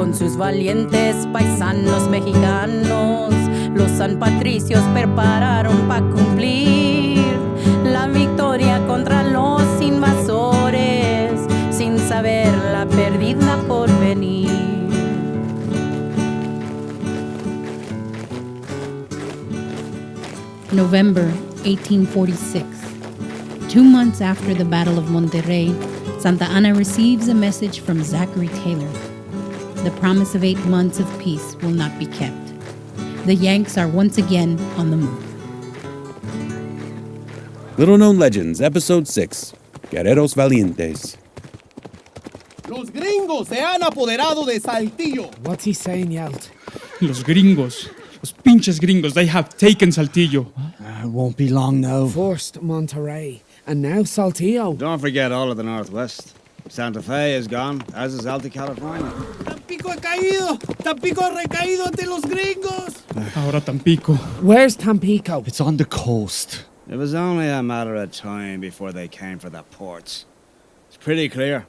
con sus valientes paisanos mexicanos. Los San Patricios prepararon para cumplir la victoria contra los invasores, sin saber la pérdida por venir. November 1846. 2 months after the Battle of Monterrey, Santa Anna receives a message from Zachary Taylor. The promise of 8 months of peace will not be kept. The Yanks are once again on the move. Little Known Legends, Episode 6, Guerreros Valientes. Los gringos se han apoderado de Saltillo. What's he saying, Yaotl? Los gringos. Los pinches gringos. They have taken Saltillo. It won't be long now. First Monterrey, and now Saltillo. Don't forget all of the Northwest. Santa Fe is gone, as is Alta California. Tampico ha caído. Tampico ha recaído ante los gringos. Ahora Tampico. Where's Tampico? It's on the coast. It was only a matter of time before they came for the ports. It's pretty clear.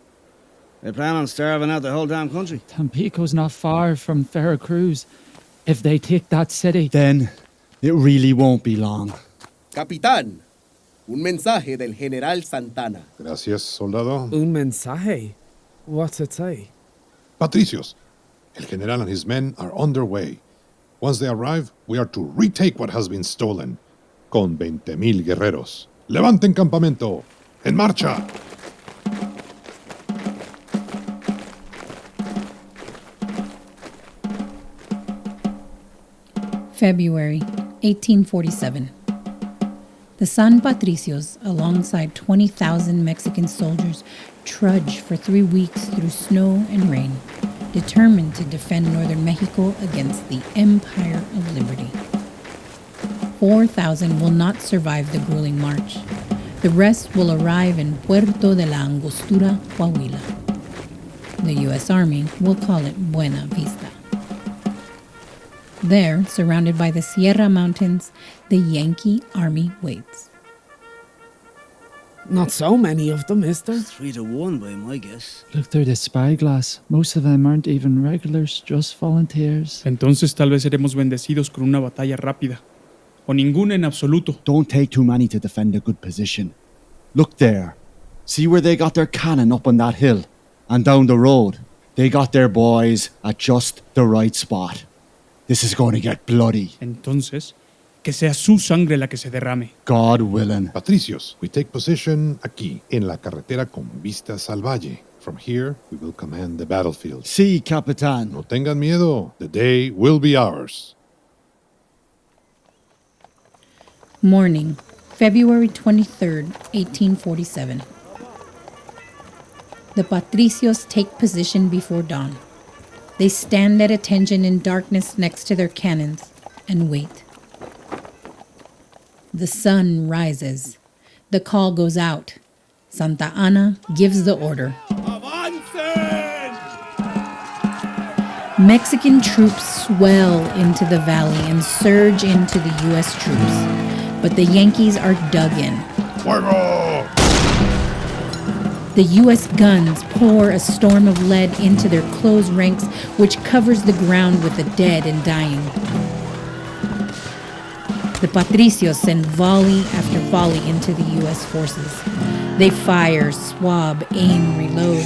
They plan on starving out the whole damn country. Tampico's not far from Veracruz. If they take that city, Then it really won't be long. Capitán, un mensaje del General Santana. Gracias, soldado. Un mensaje? What's it say? Patricios, el general and his men are on their way. Once they arrive, we are to retake what has been stolen. Con 20,000 guerreros. Levanten campamento. En marcha. February 1847. The San Patricios, alongside 20,000 Mexican soldiers, trudge for 3 weeks through snow and rain, determined to defend northern Mexico against the Empire of Liberty. 4,000 will not survive the grueling march. The rest will arrive in Puerto de la Angostura, Coahuila. The U.S. Army will call it Buena Vista. There, surrounded by the Sierra Mountains, the Yankee Army waits. Not so many of them, is there? 3-1 by my guess. look through the spyglass. Most of them aren't even regulars, just volunteers. Entonces tal vez seremos bendecidos con una batalla rápida. O ninguna en absoluto. Don't take too many to defend a good position. Look there. See where they got their cannon up on that hill? And down the road. They got their boys at just the right spot. This is going to get bloody. Entonces, que sea su sangre la que se derrame. God willing. Patricios, we take position aquí, en la carretera con vistas al valle. From here, we will command the battlefield. Sí, Capitán. No tengan miedo. The day will be ours. Morning, February 23rd, 1847. The Patricios take position before dawn. They stand at attention in darkness next to their cannons and wait. The sun rises. The call goes out. Santa Anna gives the order. ¡Avancen! Mexican troops swell into the valley and surge into the U.S. troops, but the Yankees are dug in. Fuego! The U.S. guns pour a storm of lead into their closed ranks, which covers the ground with the dead and dying. The Patricios send volley after volley into the U.S. forces. They fire, swab, aim, reload.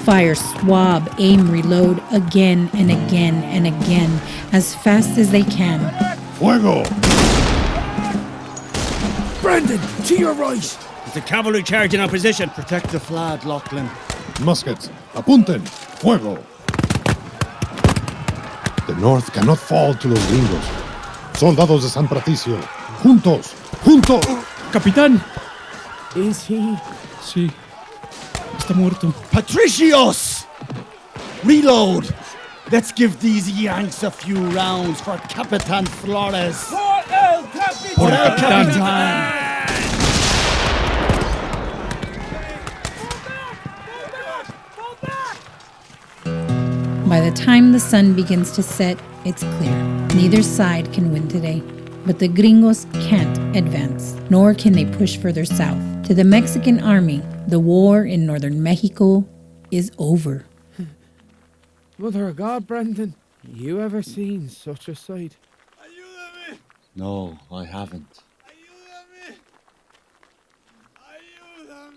Fire, swab, aim, reload again and again and again, as fast as they can. Fuego! Brendan, to your right! It's a cavalry charge in our position. Protect the flag, Lochlan. Muskets, apunten! Fuego! The North cannot fall to los gringos. Soldados de San Patricio, juntos! ¡Juntos! ¡Capitán! Is he? Sí. Está muerto. Patricios! Reload! Let's give these Yanks a few rounds for Capitán Flores. Por el capitán. Capitán! By the time the sun begins to set, it's clear. Neither side can win today. But the gringos can't advance, nor can they push further south. To the Mexican army, the war in northern Mexico is over. Mother of God, Brendan, you ever seen such a sight? No, I haven't.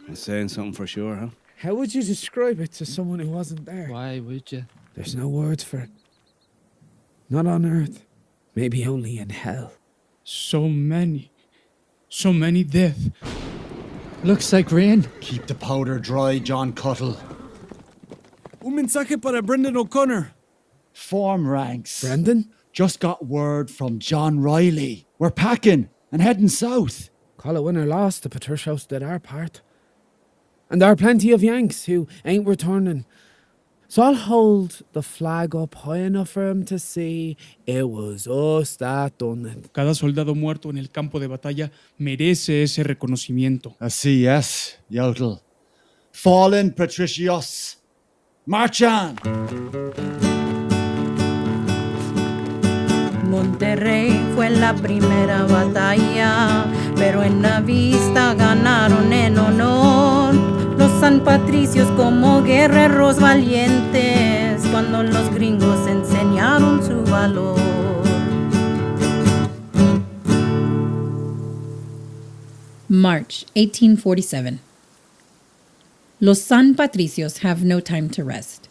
I'm saying something for sure, huh? How would you describe it to someone who wasn't there? Why would you? There's no words for it. Not on Earth. Maybe only in hell. So many death. Looks like rain. Keep the powder dry, John Cuttle. Un mensaje para Brendan O'Connor. Form ranks. Brendan? Just got word from John Riley. We're packing and heading south. Call it win or loss, the Patricios did our part. And there are plenty of Yanks who ain't returning. So I'll hold the flag up high enough for him to see it was us that done it. Cada soldado muerto en el campo de batalla merece ese reconocimiento. Así es, Yaotl. Fallen Patricios. March on! Monterrey fue la primera batalla, pero en la vista ganaron en honor los San Patricios como guerreros valientes, cuando los gringos enseñaron su valor. March 1847. Los San Patricios have no time to rest.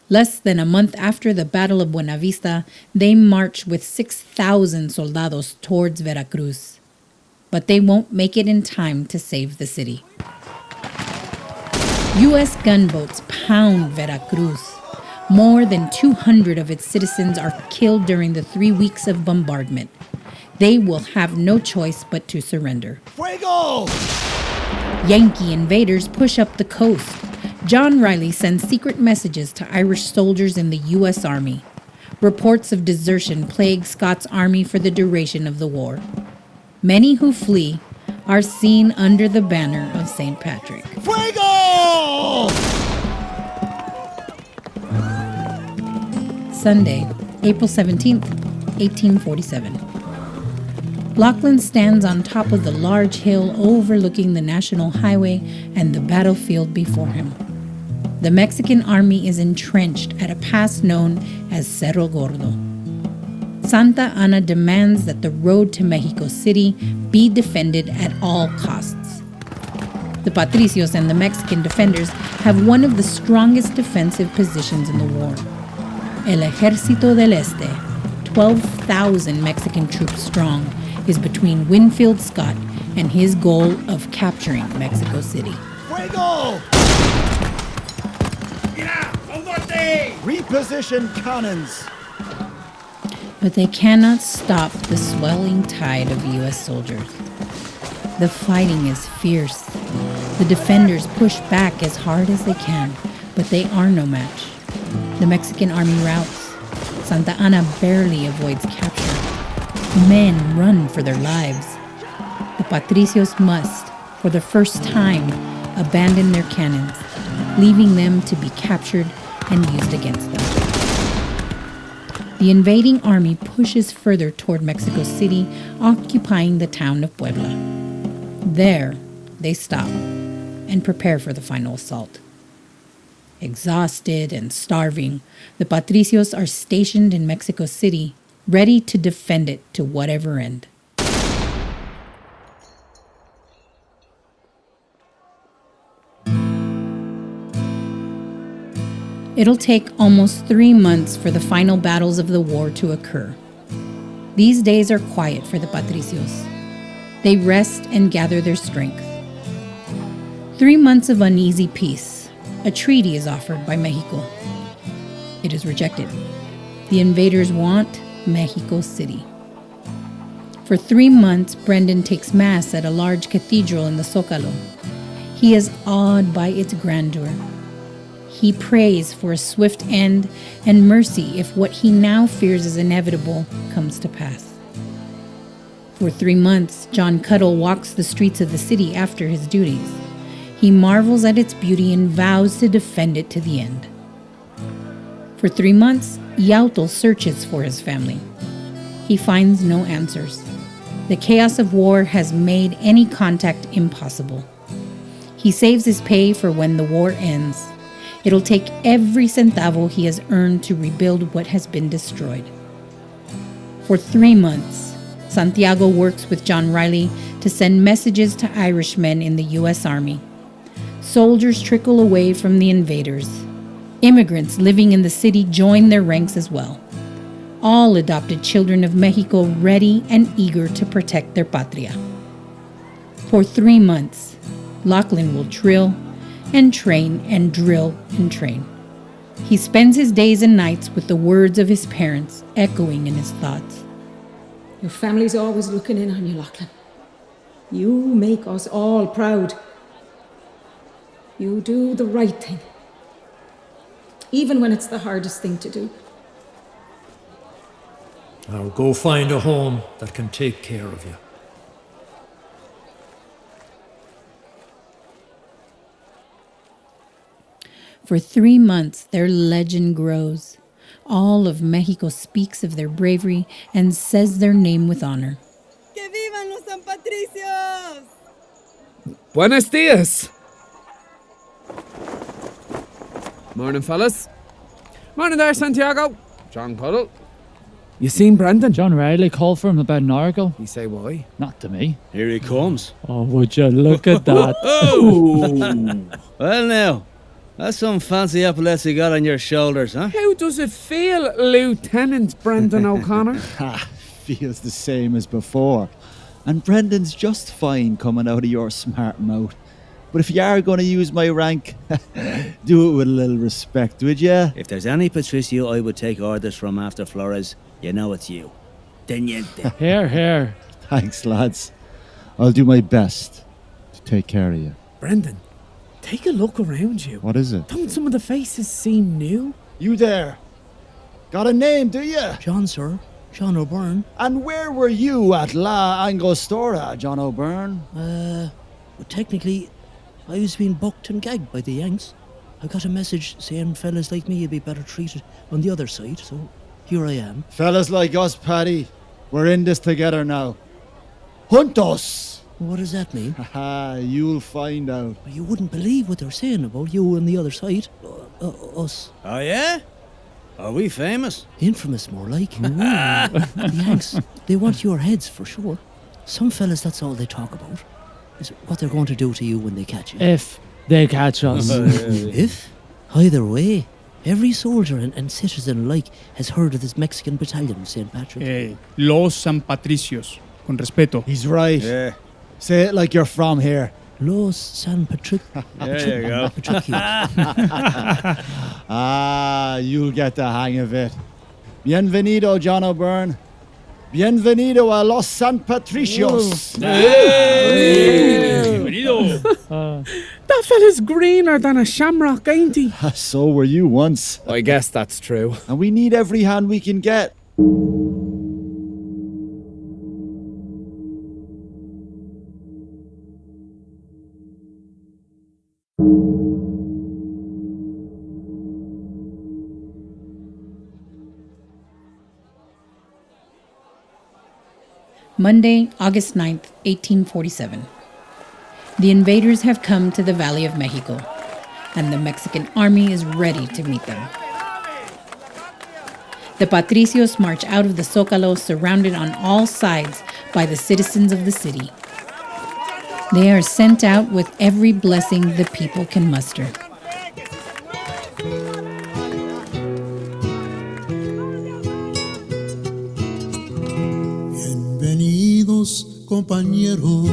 Less than a month after the Battle of Buena Vista, they march with 6,000 soldados towards Veracruz. But they won't make it in time to save the city. U.S. gunboats pound Veracruz. More than 200 of its citizens are killed during the 3 weeks of bombardment. They will have no choice but to surrender. Fuego! Yankee invaders push up the coast. John Riley sends secret messages to Irish soldiers in the U.S. Army. Reports of desertion plague Scott's army for the duration of the war. Many who flee are seen under the banner of St. Patrick. Fuego! Sunday, April 17th, 1847. Lochlan stands on top of the large hill overlooking the National Highway and the battlefield before him. The Mexican army is entrenched at a pass known as Cerro Gordo. Santa Anna demands that the road to Mexico City be defended at all costs. The Patricios and the Mexican defenders have one of the strongest defensive positions in the war. El Ejército del Este, 12,000 Mexican troops strong, is between Winfield Scott and his goal of capturing Mexico City. Fuego! Reposition cannons! But they cannot stop the swelling tide of U.S. soldiers. The fighting is fierce. The defenders push back as hard as they can, but they are no match. The Mexican army routs. Santa Anna barely avoids capture. Men run for their lives. The Patricios must, for the first time, abandon their cannons, leaving them to be captured and used against them. The invading army pushes further toward Mexico City, occupying the town of Puebla. There, they stop and prepare for the final assault. Exhausted and starving, the Patricios are stationed in Mexico City, ready to defend it to whatever end. It'll take almost 3 months for the final battles of the war to occur. These days are quiet for the Patricios. They rest and gather their strength. 3 months of uneasy peace. A treaty is offered by Mexico. It is rejected. The invaders want Mexico City. For 3 months, Brendan takes mass at a large cathedral in the Zócalo. He is awed by its grandeur. He prays for a swift end and mercy if what he now fears is inevitable comes to pass. For 3 months, John Cuttle walks the streets of the city after his duties. He marvels at its beauty and vows to defend it to the end. For 3 months, Yaotl searches for his family. He finds no answers. The chaos of war has made any contact impossible. He saves his pay for when the war ends. It'll take every centavo he has earned to rebuild what has been destroyed. For 3 months, Santiago works with John Riley to send messages to Irishmen in the U.S. Army. Soldiers trickle away from the invaders. Immigrants living in the city join their ranks as well. All adopted children of Mexico ready and eager to protect their patria. For 3 months, Lochlan will drill and train and drill and train. He spends his days and nights with the words of his parents echoing in his thoughts. Your family's always looking in on you, Lochlan. You make us all proud. You do the right thing, even when it's the hardest thing to do. Now go find a home that can take care of you. For 3 months, their legend grows. All of Mexico speaks of their bravery and says their name with honor. ¡Que vivan los San Patricios! Buenos dias. Morning, fellas. Morning there, Santiago. John Cuttle. You seen Brendan? John Riley called for him about an hour ago. You say why? Not to me. Here he comes. Oh, would you look at that? Well now, that's some fancy epaulets you got on your shoulders, huh? How does it feel, Lieutenant Brendan O'Connor? Feels the same as before. And Brendan's just fine coming out of your smart mouth. But if you are going to use my rank, do it with a little respect, would you? If there's any Patricio I would take orders from after Flores, you know it's you. Teniente. Here. Thanks, lads. I'll do my best to take care of you. Brendan, take a look around you. What is it? Don't some of the faces seem new? You there. Got a name, do you? John, sir. John O'Byrne. And where were you at La Angostura, John O'Byrne? Well, technically, I was being bucked and gagged by the Yanks. I got a message saying fellas like me would be better treated on the other side, so here I am. Fellas like us, Paddy. We're in this together now. Juntos! What does that mean? Haha, you'll find out. You wouldn't believe what they're saying about you on the other side. Us. Oh yeah? Are we famous? Infamous, more like. The Yanks, they want your heads for sure. Some fellas, that's all they talk about. Is what they're going to do to you when they catch you. If they catch us. If? Either way, every soldier and citizen alike has heard of this Mexican battalion, St. Patrick. Los San Patricios. Con respeto. He's right. Yeah. Say it like you're from here. Los San Patrick. There you go. You'll get the hang of it. Bienvenido, John O'Byrne. Bienvenido a Los San Patricios. Bienvenido. That fella's greener than a shamrock, ain't he? So were you once. I guess that's true. And we need every hand we can get. Monday, August 9th, 1847. The invaders have come to the Valley of Mexico, and the Mexican army is ready to meet them. The Patricios march out of the Zócalo surrounded on all sides by the citizens of the city. They are sent out with every blessing the people can muster. Bienvenidos compañeros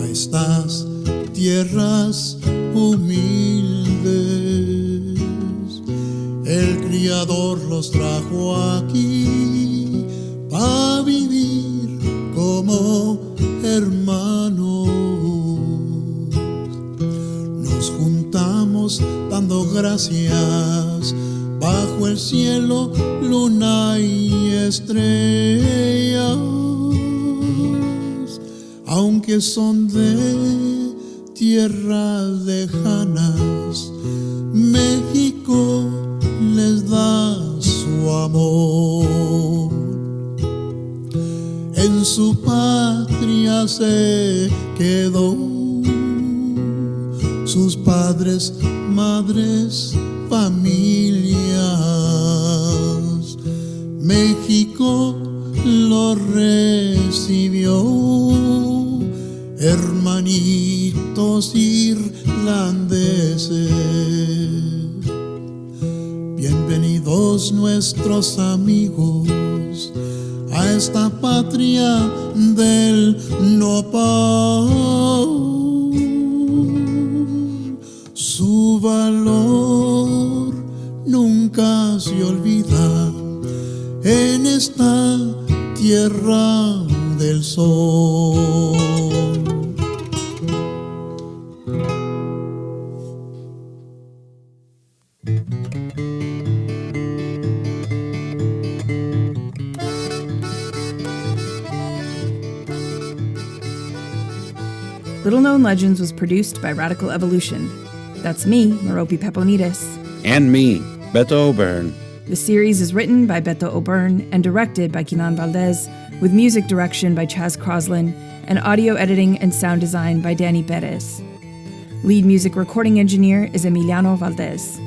a estas tierras humildes. El Criador los trajo aquí para vivir como hermanos. Nos juntamos dando gracias bajo el cielo, luna y estrellas, aunque son de tierras lejanas, México les da su amor. En su patria se quedó, sus padres padres, madres, familias. México lo recibió, hermanitos irlandeses. Bienvenidos nuestros amigos a esta patria del nopal. Su valor nunca se olvida en esta tierra del sol. Little Known Legends was produced by Radical Evolution. That's me, Merope Peponides. And me, Beto O'Byrne. The series is written by Beto O'Byrne and directed by Katrina Valdez, with music direction by Chaz Croslin, and audio editing and sound design by Danny Perez. Lead music recording engineer is Emiliano Valdez.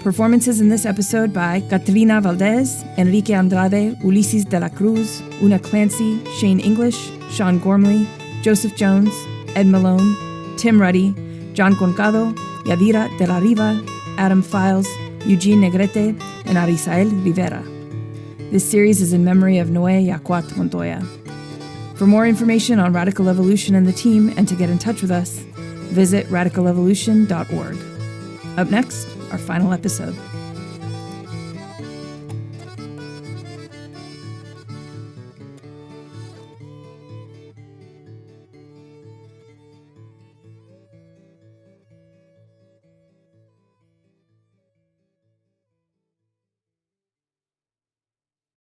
Performances in this episode by Katrina Valdez, Enrique Andrade, Ulises de la Cruz, Úna Clancey, Shane English, Sean Gormley, Joseph Jones, Ed Malone, Tim Ruddy, John Concado, Yadira de la Riva, Adam Files, Eugene Negrete, and Arisael Rivera. This series is in memory of Noé Yaocoatl Montoya. For more information on Radical Evolution and the team, and to get in touch with us, visit radicalevolution.org. Up next, our final episode.